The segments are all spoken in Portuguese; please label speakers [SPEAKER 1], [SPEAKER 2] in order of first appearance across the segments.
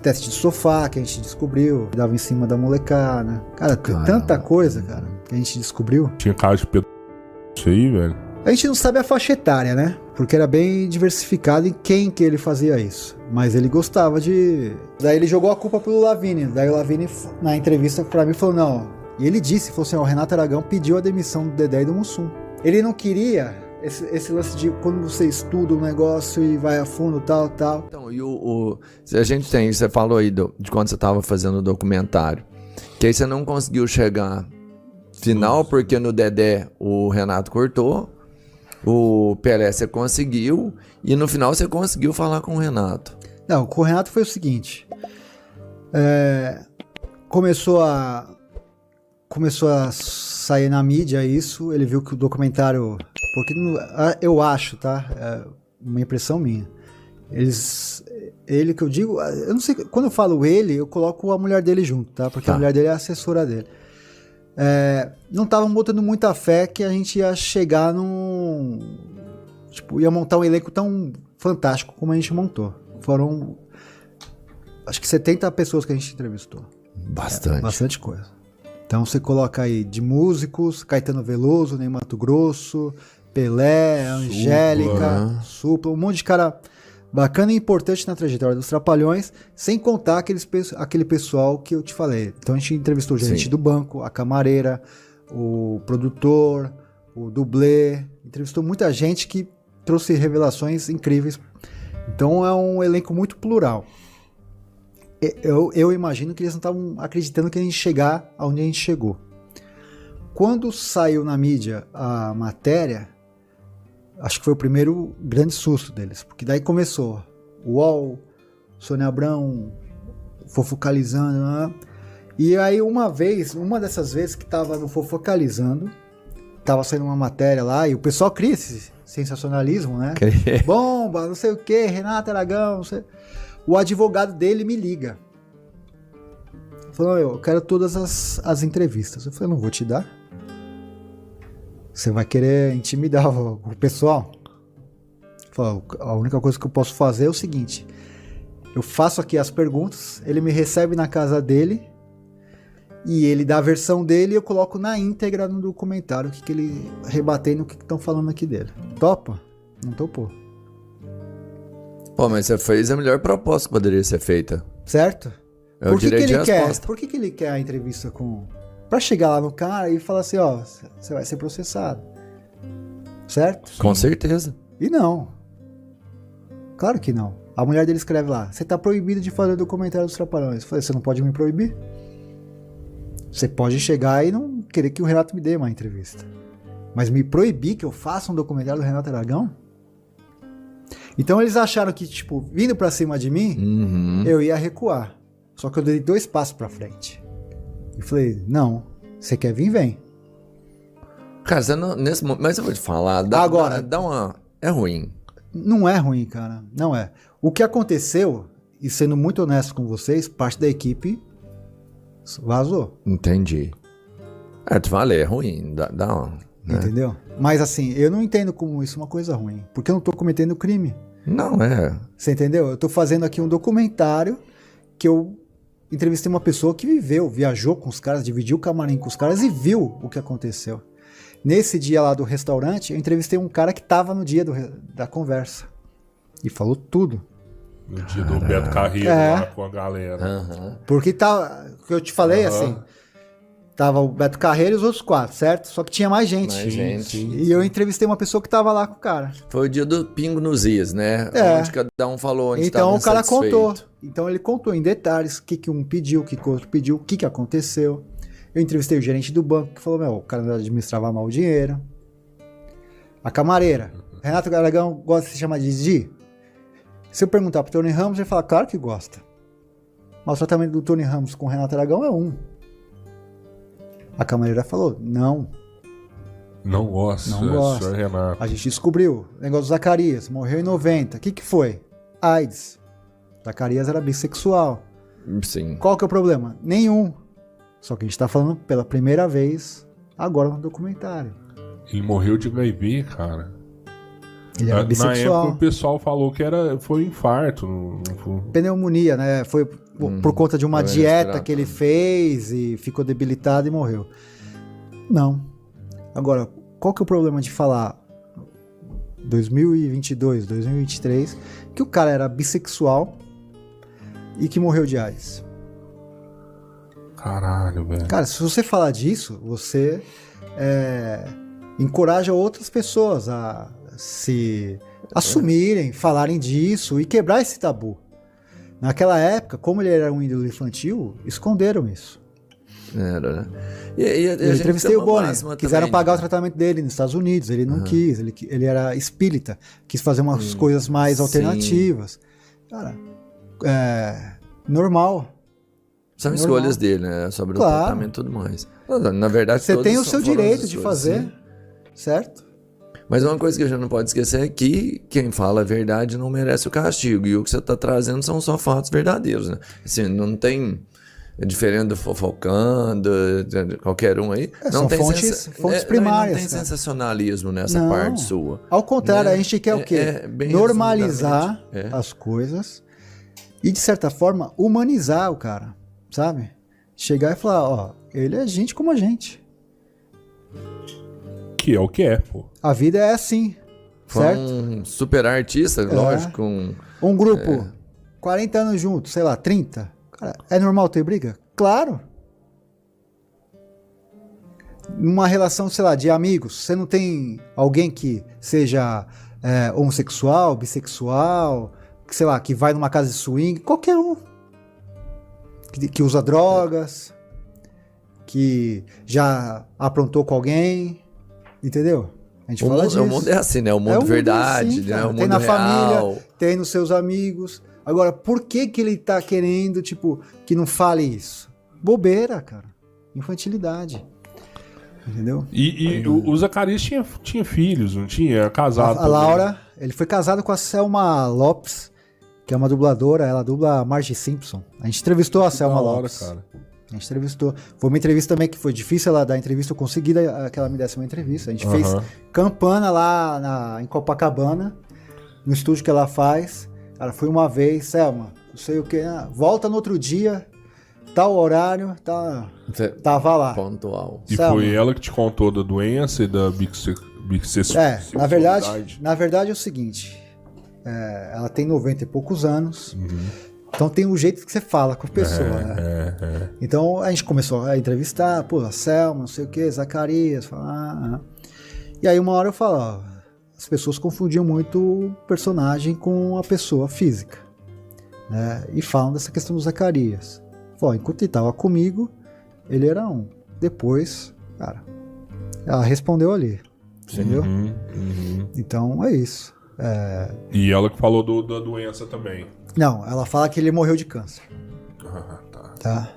[SPEAKER 1] teste de sofá que a gente descobriu, que dava em cima da molecada. Cara, tanta coisa, cara, que a gente descobriu.
[SPEAKER 2] Tinha cara de pedro isso aí, velho.
[SPEAKER 1] A gente não sabe a faixa etária, né? Porque era bem diversificado em quem que ele fazia isso. Mas ele gostava de... Daí ele jogou a culpa pro Lavigne. Daí o Lavigne, na entrevista pra mim, falou, não... E ele disse, falou assim, o Renato Aragão pediu a demissão do Dedé e do Mussum. Ele não queria esse lance de quando você estuda um negócio e vai a fundo, tal.
[SPEAKER 3] Então, e a gente tem, você falou aí de quando você tava fazendo o documentário, que aí você não conseguiu chegar final, porque no Dedé o Renato cortou, o Pelé você conseguiu, e no final você conseguiu falar com o Renato.
[SPEAKER 1] Não, com o Renato foi o seguinte, começou a sair na mídia isso, ele viu que o documentário, porque eu acho, tá, uma impressão minha, ele que eu digo, eu não sei, quando eu falo ele, eu coloco a mulher dele junto, tá, porque a mulher dele é a assessora dele. Não estavam botando muita fé que a gente ia chegar ia montar um elenco tão fantástico como a gente montou. Foram, acho que 70 pessoas que a gente entrevistou. Bastante coisa. Então você coloca aí de músicos, Caetano Veloso, Ney Matogrosso, Pelé, Angélica, Supla, um monte de cara bacana e importante na trajetória dos Trapalhões, sem contar aquele pessoal que eu te falei. Então a gente entrevistou o gerente do banco, a camareira, o produtor, o dublê, entrevistou muita gente que trouxe revelações incríveis. Então é um elenco muito plural. Eu imagino que eles não estavam acreditando que a gente chegar aonde a gente chegou. Quando saiu na mídia a matéria, acho que foi o primeiro grande susto deles, porque daí começou o UOL, Sônia Abrão, Fofocalizando, né? E aí uma dessas vezes que tava no Fofocalizando, tava saindo uma matéria lá, e o pessoal cria esse sensacionalismo, né? Bomba, não sei o que, Renato Aragão, não sei... O advogado dele me liga. Falou, eu quero todas as entrevistas. Eu falei, não vou te dar. Você vai querer intimidar o pessoal? Falei, a única coisa que eu posso fazer é o seguinte. Eu faço aqui as perguntas, ele me recebe na casa dele e ele dá a versão dele e eu coloco na íntegra no documentário o que ele rebatendo o que estão falando aqui dele. Topa? Não topou.
[SPEAKER 3] Pô, mas você fez a melhor proposta que poderia ser feita.
[SPEAKER 1] Certo?
[SPEAKER 3] É o direito de resposta.
[SPEAKER 1] Por que ele quer a entrevista com... Pra chegar lá no cara e falar assim, ó, você vai ser processado. Certo?
[SPEAKER 3] Com certeza.
[SPEAKER 1] E não. Claro que não. A mulher dele escreve lá, você tá proibido de fazer o documentário dos Trapalhões. Eu falei, você não pode me proibir? Você pode chegar e não querer que o Renato me dê uma entrevista. Mas me proibir que eu faça um documentário do Renato Aragão? Então eles acharam que, tipo, vindo pra cima de mim, eu ia recuar. Só que eu dei 2 passos pra frente. E falei, não, você quer vir, vem.
[SPEAKER 3] Cara, você não, nesse momento, mas eu vou te falar, é ruim.
[SPEAKER 1] Não é ruim, cara, não é. O que aconteceu, e sendo muito honesto com vocês, parte da equipe vazou.
[SPEAKER 3] Entendi. Tu falei, é ruim, dá uma... Né?
[SPEAKER 1] Entendeu? Mas assim, eu não entendo como isso é uma coisa ruim, porque eu não tô cometendo crime.
[SPEAKER 3] Não é.
[SPEAKER 1] Você entendeu? Eu tô fazendo aqui um documentário que eu entrevistei uma pessoa que viajou com os caras, dividiu o camarim com os caras e viu o que aconteceu. Nesse dia lá do restaurante, eu entrevistei um cara que tava no dia da conversa e falou tudo.
[SPEAKER 2] No dia do Beto Carreiro lá com a galera.
[SPEAKER 1] Porque tá, que eu te falei assim, tava o Beto Carreiro e os outros 4, certo? Só que tinha mais gente. E eu entrevistei uma pessoa que tava lá com o cara.
[SPEAKER 3] Foi o dia do pingo nos is, né? Onde cada um falou onde
[SPEAKER 1] então o cara
[SPEAKER 3] satisfeito.
[SPEAKER 1] contou. Então ele contou em detalhes o que um pediu, o que o outro pediu, o que aconteceu. Eu entrevistei o gerente do banco que falou, o cara administrava mal o dinheiro. A camareira. Renato Aragão gosta de se chamar de Didi? Se eu perguntar pro Tony Ramos, ele fala, claro que gosta. Mas o tratamento do Tony Ramos com o Renato Aragão é 1. A camareira falou, não.
[SPEAKER 2] Não gosta. Senhor Renato.
[SPEAKER 1] A gente descobriu. O negócio do Zacarias, morreu em 90. O que foi? AIDS. Zacarias era bissexual.
[SPEAKER 3] Sim.
[SPEAKER 1] Qual que é o problema? Nenhum. Só que a gente tá falando pela primeira vez agora no documentário.
[SPEAKER 2] Ele morreu de HIV, cara.
[SPEAKER 1] Ele era bissexual.
[SPEAKER 2] Na época o pessoal falou que foi infarto.
[SPEAKER 1] Pneumonia, né? Foi por conta de uma dieta que ele fez e ficou debilitado e morreu. Não. Agora, qual que é o problema de falar 2022, 2023, que o cara era bissexual e que morreu de AIDS?
[SPEAKER 2] Caralho, velho.
[SPEAKER 1] Cara, se você falar disso, você encoraja outras pessoas a se assumirem, falarem disso e quebrar esse tabu. Naquela época, como ele era um ídolo infantil, esconderam isso.
[SPEAKER 3] Era, né?
[SPEAKER 1] Eu entrevistei o Bonner, quiseram
[SPEAKER 3] também,
[SPEAKER 1] pagar o tratamento dele nos Estados Unidos, ele não quis, ele era espírita, quis fazer umas coisas mais alternativas. Cara, normal.
[SPEAKER 3] São escolhas dele, né? Sobre o tratamento e tudo mais. Na verdade,
[SPEAKER 1] você tem o seu direito de fazer, sim. Certo?
[SPEAKER 3] Mas uma coisa que a gente não pode esquecer é que quem fala a verdade não merece o castigo. E o que você está trazendo são só fatos verdadeiros, né? Assim, não tem... diferente do fofocando, qualquer um aí. Não
[SPEAKER 1] são
[SPEAKER 3] tem
[SPEAKER 1] fontes primárias.
[SPEAKER 3] Não tem sensacionalismo nessa parte sua.
[SPEAKER 1] Ao contrário, a gente quer o quê? Normalizar as coisas e, de certa forma, humanizar o cara, sabe? Chegar e falar, ó, ele é gente como a gente.
[SPEAKER 2] Que é o que é, pô.
[SPEAKER 1] A vida é assim, certo?
[SPEAKER 3] Um super artista, lógico.
[SPEAKER 1] Um grupo, 40 anos juntos, sei lá, 30. Cara, é normal ter briga? Claro. Numa relação, sei lá, de amigos, você não tem alguém que seja homossexual, bissexual, que, sei lá, que vai numa casa de swing, qualquer um. Que usa drogas, que já aprontou com alguém, entendeu? A gente fala disso.
[SPEAKER 3] O mundo é assim, né? O mundo verdade, né? O mundo
[SPEAKER 1] tem na
[SPEAKER 3] real.
[SPEAKER 1] família, tem nos seus amigos. Agora, por que ele tá querendo, tipo, que não fale isso? Bobeira, cara. Infantilidade. Entendeu?
[SPEAKER 2] E o Zacarias tinha filhos, não tinha? Era casado.
[SPEAKER 1] A Laura, ele foi casado com a Selma Lopes, que é uma dubladora, ela dubla a Marge Simpson. A gente entrevistou a Selma Lopes. Cara. A gente entrevistou. Foi uma entrevista também que foi difícil ela dar entrevista, eu consegui que ela me desse uma entrevista. A gente fez campana lá em Copacabana, no estúdio que ela faz. Cara, fui uma vez, Selma, não sei o que, volta no outro dia, tal horário, tava lá.
[SPEAKER 3] Pontual.
[SPEAKER 2] E Selma, foi ela que te contou da doença e da bissexualidade?
[SPEAKER 1] Na verdade é o seguinte, ela tem 90 e poucos anos, então tem um jeito que você fala com a pessoa, né? Então a gente começou a entrevistar, pô, a Selma, não sei o que, Zacarias, e aí uma hora eu falo, ó, as pessoas confundiam muito o personagem com a pessoa física, né? E falam dessa questão do Zacarias. Enquanto ele estava comigo, ele era um. Depois, cara, ela respondeu ali, entendeu? Então é isso.
[SPEAKER 2] E ela que falou da doença também.
[SPEAKER 1] Não, ela fala que ele morreu de câncer. Tá?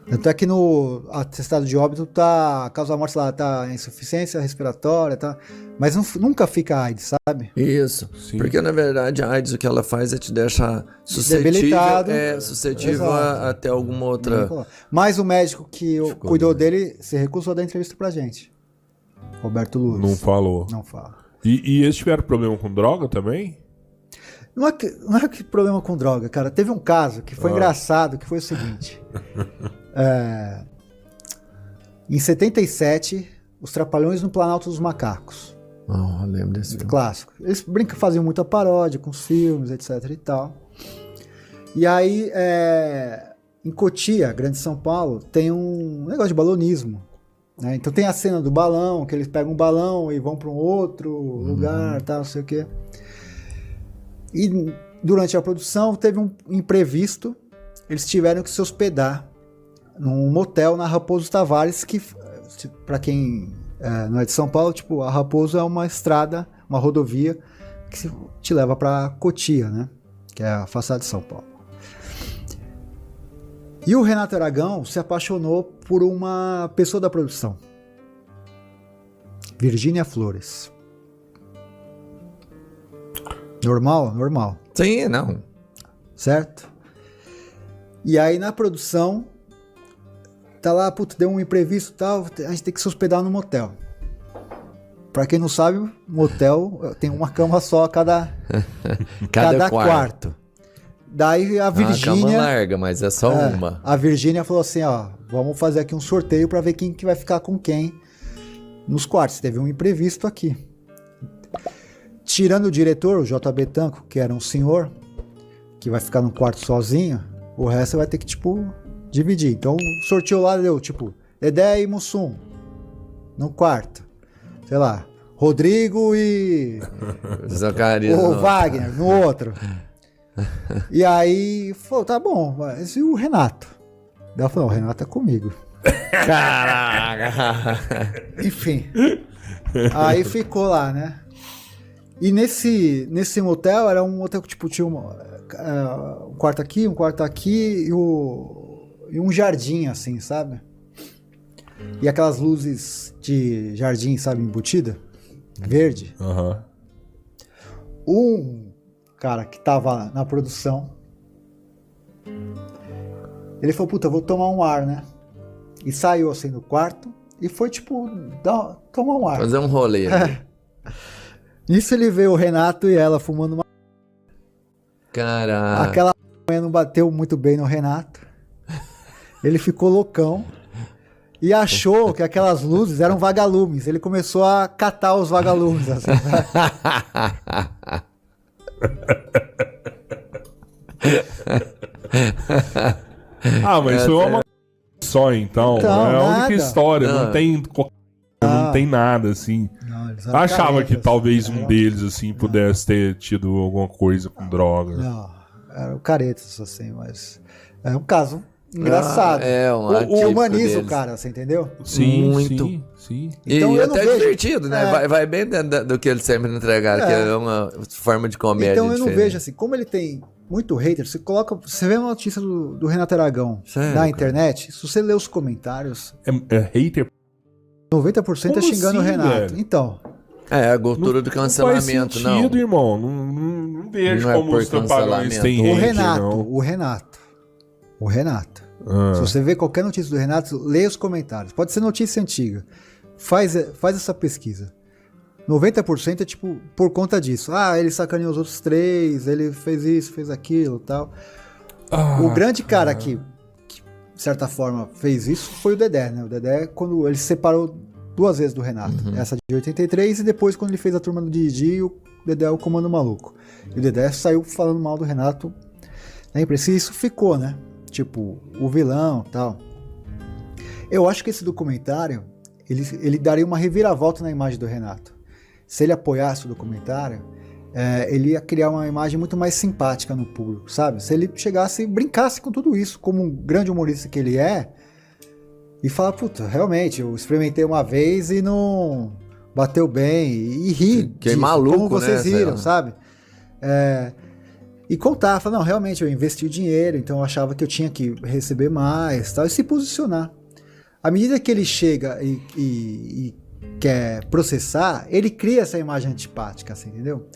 [SPEAKER 1] Tanto é que no atestado de óbito a causa da morte lá tá insuficiência respiratória, tá? Mas nunca fica AIDS, sabe?
[SPEAKER 3] Isso. Sim. Porque na verdade a AIDS o que ela faz é te deixar suscetível a ter alguma outra.
[SPEAKER 1] Mas o médico que cuidou dele se recusou a dar entrevista pra gente. Roberto Luz.
[SPEAKER 2] Não falou.
[SPEAKER 1] Não fala.
[SPEAKER 2] E eles tiveram problema com droga também?
[SPEAKER 1] Não é que problema com droga, cara. Teve um caso que foi engraçado, que foi o seguinte. Em 77, os Trapalhões no Planalto dos Macacos.
[SPEAKER 3] Eu lembro desse filme.
[SPEAKER 1] Clássico. Eles faziam muita paródia com os filmes, etc e tal. E aí, em Cotia, Grande São Paulo, tem um negócio de balonismo. Né? Então tem a cena do balão, que eles pegam um balão e vão para um outro lugar, tal, não sei o quê. E durante a produção teve um imprevisto, eles tiveram que se hospedar num motel na Raposo Tavares, que, para quem não é de São Paulo, tipo, a Raposo é uma estrada, uma rodovia que te leva para Cotia, né? Que é a façade de São Paulo. E o Renato Aragão se apaixonou por uma pessoa da produção, Virgínia Flores. Normal? Normal.
[SPEAKER 3] Sim, não.
[SPEAKER 1] Certo? E aí na produção, tá lá, deu um imprevisto e tal, a gente tem que se hospedar no motel. Pra quem não sabe, motel tem uma cama só a cada quarto. Daí a Virgínia...
[SPEAKER 3] É uma cama larga, mas é só uma.
[SPEAKER 1] A Virgínia falou assim, ó, vamos fazer aqui um sorteio pra ver quem que vai ficar com quem nos quartos. Teve um imprevisto aqui. Tirando o diretor, o JB Tanco, que era um senhor, que vai ficar no quarto sozinho, o resto vai ter que, tipo, dividir. Então, sorteou lá, deu, tipo, Dedé e Mussum no quarto. Sei lá, Rodrigo e...
[SPEAKER 3] Zacarias.
[SPEAKER 1] O Wagner no outro. E aí, falou, tá bom, mas e o Renato? Daí ela falou, o Renato é comigo.
[SPEAKER 3] Caraca!
[SPEAKER 1] Enfim. Aí ficou lá, né? E nesse motel, era um motel que tipo, tinha um quarto aqui e um jardim, assim, sabe? E aquelas luzes de jardim, sabe, embutida? Verde.
[SPEAKER 2] Uhum.
[SPEAKER 1] Um cara que tava na produção, ele falou, puta, vou tomar um ar, né? E saiu assim do quarto e foi tipo, tomar um ar.
[SPEAKER 3] Fazer um rolê.
[SPEAKER 1] Nisso ele vê o Renato e ela fumando uma...
[SPEAKER 3] Caraca.
[SPEAKER 1] Aquela manhã não bateu muito bem no Renato. Ele ficou loucão e achou que aquelas luzes eram vagalumes. Ele começou a catar os vagalumes, assim.
[SPEAKER 2] Mas foi uma só, então. É a única história. Não tem nada, assim.
[SPEAKER 1] Não,
[SPEAKER 2] eu achava que talvez um deles, assim, pudesse ter tido alguma coisa com droga.
[SPEAKER 1] Não, eram caretas, assim, mas... É um caso engraçado.
[SPEAKER 3] Que
[SPEAKER 1] humaniza
[SPEAKER 3] deles.
[SPEAKER 1] o cara, você entendeu?
[SPEAKER 2] Sim,
[SPEAKER 3] muito.
[SPEAKER 2] Sim.
[SPEAKER 1] Então,
[SPEAKER 3] e
[SPEAKER 1] eu não
[SPEAKER 3] até
[SPEAKER 1] vejo...
[SPEAKER 3] divertido, né? Vai bem do que eles sempre entregaram, que é uma forma de comédia
[SPEAKER 1] Então eu não
[SPEAKER 3] diferente.
[SPEAKER 1] vejo assim, como ele tem muito hater, você vê uma notícia do Renato Aragão
[SPEAKER 3] Sério,
[SPEAKER 1] na
[SPEAKER 3] cara?
[SPEAKER 1] internet, se você ler os comentários,
[SPEAKER 2] É hater?
[SPEAKER 1] 90%
[SPEAKER 2] Como
[SPEAKER 1] é xingando
[SPEAKER 2] assim,
[SPEAKER 1] o Renato.
[SPEAKER 2] velho?
[SPEAKER 1] Então,
[SPEAKER 3] A cultura do cancelamento,
[SPEAKER 2] não. Faz sentido, irmão. Não vejo
[SPEAKER 3] Não é
[SPEAKER 2] como
[SPEAKER 3] por
[SPEAKER 2] os trapalhões têm
[SPEAKER 1] o
[SPEAKER 2] hater,
[SPEAKER 1] Renato.
[SPEAKER 2] não.
[SPEAKER 1] Se você vê qualquer notícia do Renato, leia os comentários. Pode ser notícia antiga. Faz essa pesquisa. 90% é tipo por conta disso. Ele sacaneou os outros 3, ele fez isso, fez aquilo, tal. O grande cara que, de certa forma, fez isso foi o Dedé, né? O Dedé, quando ele se separou 2 vezes do Renato. Essa de 83 e depois quando ele fez a turma do Didi, o Dedé é o Comando Maluco. E o Dedé saiu falando mal do Renato na imprensa. E isso ficou, né? Tipo, o vilão e tal. Eu acho que esse documentário, ele daria uma reviravolta na imagem do Renato. Se ele apoiasse o documentário, ele ia criar uma imagem muito mais simpática no público, sabe? Se ele chegasse e brincasse com tudo isso, como um grande humorista que ele é, e falar, puta, realmente, eu experimentei uma vez e não bateu bem, e rir
[SPEAKER 3] Que
[SPEAKER 1] disso,
[SPEAKER 3] maluco,
[SPEAKER 1] como vocês
[SPEAKER 3] né?
[SPEAKER 1] riram, sabe? E contar, falar, não, realmente, eu investi o dinheiro, então eu achava que eu tinha que receber mais, tal, e se posicionar. À medida que ele chega e quer processar, ele cria essa imagem antipática, assim, entendeu?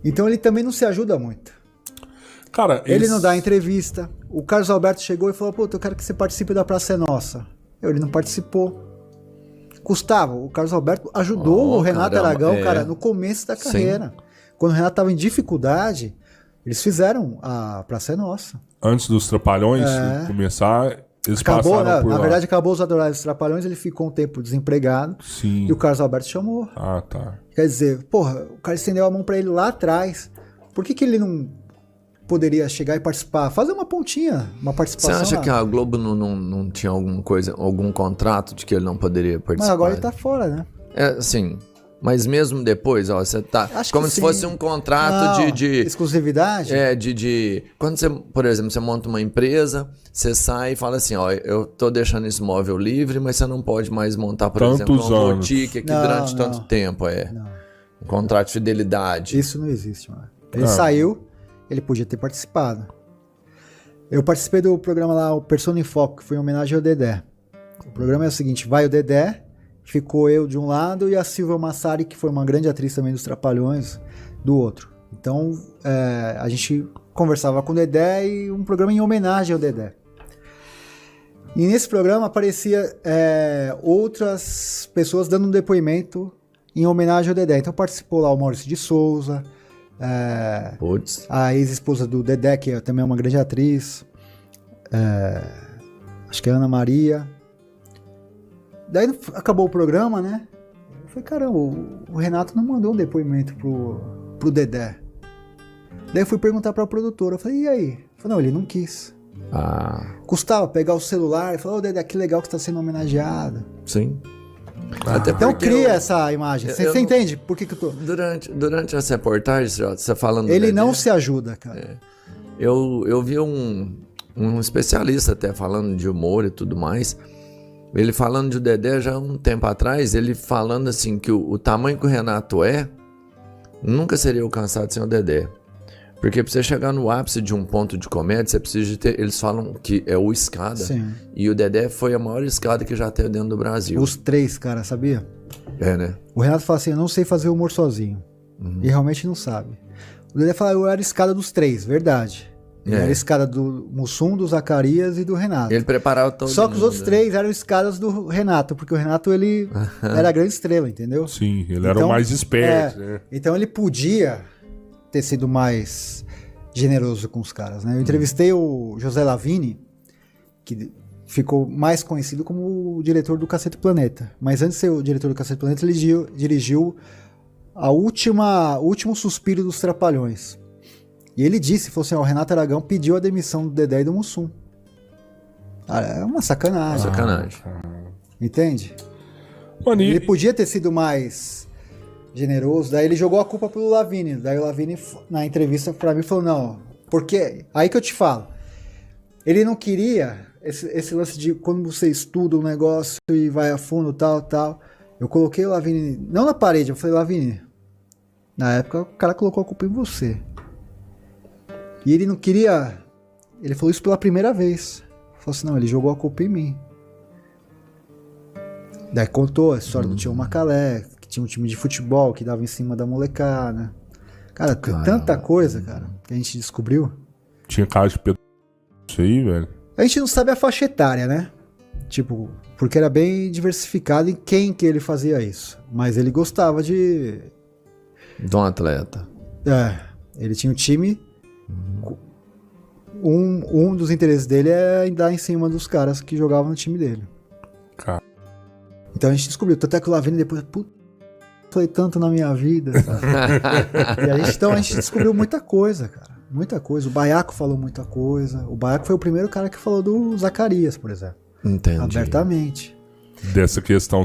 [SPEAKER 1] Então ele também não se ajuda muito.
[SPEAKER 2] Cara,
[SPEAKER 1] ele não dá entrevista. O Carlos Alberto chegou e falou, pô, eu quero que você participe da Praça é Nossa. Ele não participou. Custava. O Carlos Alberto ajudou o Renato Aragão, cara, no começo da carreira. Sim. Quando o Renato estava em dificuldade, eles fizeram a Praça é Nossa.
[SPEAKER 2] Antes dos Trapalhões começar... Eles passaram por lá.
[SPEAKER 1] Na verdade, acabou os Adoráveis Trapalhões, ele ficou um tempo desempregado.
[SPEAKER 2] Sim.
[SPEAKER 1] E o Carlos Alberto chamou.
[SPEAKER 2] Tá.
[SPEAKER 1] Quer dizer, porra, o cara estendeu a mão pra ele lá atrás. Por que ele não poderia chegar e participar? Fazer uma pontinha, uma participação.
[SPEAKER 3] Você acha que a Globo não tinha algum contrato de que ele não poderia participar?
[SPEAKER 1] Mas agora ele tá fora, né?
[SPEAKER 3] Sim. Mas mesmo depois, você tá...
[SPEAKER 1] Acho
[SPEAKER 3] como
[SPEAKER 1] que
[SPEAKER 3] se
[SPEAKER 1] sim.
[SPEAKER 3] fosse um contrato de...
[SPEAKER 1] Exclusividade?
[SPEAKER 3] Quando você, por exemplo, você monta uma empresa, você sai e fala assim, eu tô deixando esse imóvel livre, mas você não pode mais montar, por exemplo, uma boutique aqui durante tanto tempo. Um contrato de fidelidade.
[SPEAKER 1] Isso não existe, mano. Ele saiu, ele podia ter participado. Eu participei do programa lá, o Persona em Foco, que foi em homenagem ao Dedé. O programa é o seguinte, vai o Dedé, ficou eu de um lado e a Silvia Massari, que foi uma grande atriz também dos Trapalhões, do outro. Então, a gente conversava com o Dedé e um programa em homenagem ao Dedé. E nesse programa aparecia outras pessoas dando um depoimento em homenagem ao Dedé. Então participou lá o Maurício de Souza, a ex-esposa do Dedé, que também é uma grande atriz, acho que é Ana Maria. Daí acabou o programa, né? Eu falei, caramba, o Renato não mandou um depoimento pro Dedé. Daí eu fui perguntar pra produtora, eu falei, e aí? Eu falei, não, ele não quis. Custava pegar o celular e falar, Dedé, que legal que você tá sendo homenageado.
[SPEAKER 3] Sim.
[SPEAKER 1] Então cria essa imagem. Você entende por que eu tô...
[SPEAKER 3] Durante essa reportagem, você falando...
[SPEAKER 1] Ele não se ajuda, cara.
[SPEAKER 3] Eu vi um especialista até falando de humor e tudo mais. Ele falando de Dedé já há um tempo atrás, ele falando assim que o tamanho que o Renato nunca seria alcançado sem o Dedé. Porque pra você chegar no ápice de um ponto de comédia, você precisa de ter... Eles falam que é o escada.
[SPEAKER 1] Sim.
[SPEAKER 3] E o Dedé foi a maior escada que já teve dentro do Brasil.
[SPEAKER 1] Os 3, cara, sabia?
[SPEAKER 3] Né?
[SPEAKER 1] O Renato fala assim, eu não sei fazer humor sozinho. E realmente não sabe. O Dedé fala, eu era a escada dos 3, verdade. Ele era a escada do Mussum, do Zacarias e do Renato.
[SPEAKER 3] Ele preparava todo
[SPEAKER 1] Só que os outros 3 eram escadas do Renato, porque o Renato, ele era a grande estrela, entendeu?
[SPEAKER 2] Sim, ele era o mais esperto. Né?
[SPEAKER 1] Então ele podia ter sido mais generoso com os caras, né? Eu entrevistei o José Lavini, que ficou mais conhecido como o diretor do Cacete Planeta. Mas antes de ser o diretor do Cacete Planeta, ele dirigiu o último suspiro dos Trapalhões. E ele disse, falou assim, o Renato Aragão pediu a demissão do Dedé e do Mussum. É uma sacanagem. Entende?
[SPEAKER 2] Mano,
[SPEAKER 1] ele podia ter sido mais generoso, daí ele jogou a culpa pro Lavini. Daí o Lavini, na entrevista pra mim, falou, não, porque... Aí que eu te falo. Ele não queria esse lance de quando você estuda um negócio e vai a fundo, tal. Eu coloquei o Lavini, não na parede, eu falei, Lavini, na época o cara colocou a culpa em você. E ele não queria... Ele falou isso pela primeira vez. Falou assim, não, ele jogou a culpa em mim. Daí contou a história do Tião Macalé, que tinha um time de futebol que dava em cima da molecada. Cara, tem tanta coisa, cara, que a gente descobriu.
[SPEAKER 2] Tinha cara de pedro isso aí, velho.
[SPEAKER 1] A gente não sabe a faixa etária, né? Tipo, porque era bem diversificado em quem que ele fazia isso. Mas ele gostava de
[SPEAKER 3] um atleta.
[SPEAKER 1] Ele tinha um time... Um dos interesses dele é dar em cima dos caras que jogavam no time dele.
[SPEAKER 2] Cara.
[SPEAKER 1] Então a gente descobriu, até que o Lavini depois, foi tanto na minha vida, sabe? E a gente descobriu muita coisa, cara. Muita coisa. O Baiaco falou muita coisa. O Baiaco foi o primeiro cara que falou do Zacarias, por exemplo.
[SPEAKER 3] Entendi.
[SPEAKER 1] Abertamente.
[SPEAKER 2] Dessa questão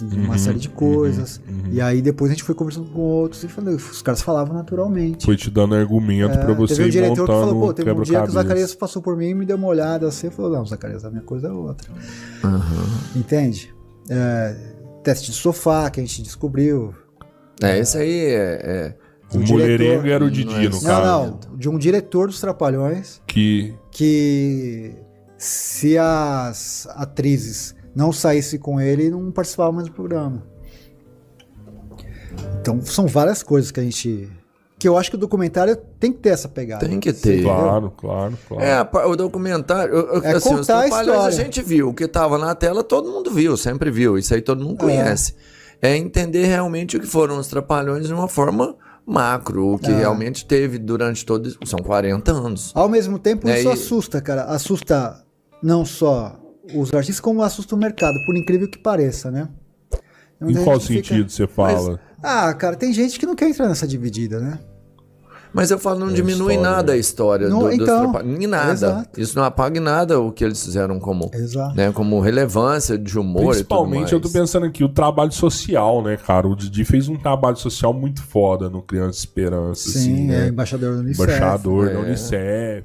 [SPEAKER 1] de uma série de coisas. E aí depois a gente foi conversando com outros e os caras falavam naturalmente.
[SPEAKER 2] Foi te dando argumento pra você ir montando.
[SPEAKER 1] Que falou, pô, teve um dia que o Zacarias passou por mim e me deu uma olhada assim e falou, não, Zacarias, a minha coisa é outra. Entende? Teste de sofá que a gente descobriu.
[SPEAKER 3] Esse aí
[SPEAKER 2] o mulherengo era o Didi, no caso.
[SPEAKER 1] Não, de um diretor dos Trapalhões que se as atrizes não saísse com ele, não participava mais do programa. Então são várias coisas que eu acho que o documentário tem que ter essa pegada.
[SPEAKER 3] Tem que ter.
[SPEAKER 2] Claro.
[SPEAKER 3] O documentário...
[SPEAKER 1] assim, contar a história.
[SPEAKER 3] A gente viu. O que estava na tela, todo mundo viu, sempre viu. Isso aí todo mundo conhece. É entender realmente o que foram os Trapalhões de uma forma macro, o que realmente teve durante todos... São 40 anos.
[SPEAKER 1] Ao mesmo tempo, isso assusta, cara. Assusta não só os artistas, como assusta o mercado, por incrível que pareça, né?
[SPEAKER 2] Em qual sentido você fala?
[SPEAKER 1] Cara, tem gente que não quer entrar nessa dividida, né?
[SPEAKER 3] Mas eu falo, não diminui nada a história dos Trapalhões. Em nada.
[SPEAKER 1] Exato.
[SPEAKER 3] Isso não apaga em nada o que eles fizeram como relevância de humor.
[SPEAKER 2] Principalmente,
[SPEAKER 3] e tudo mais.
[SPEAKER 2] eu tô pensando aqui, o trabalho social, né, cara? O Didi fez um trabalho social muito foda no Criança Esperança.
[SPEAKER 1] Sim,
[SPEAKER 2] assim, né?
[SPEAKER 1] Embaixador da Unicef.
[SPEAKER 2] Embaixador da Unicef.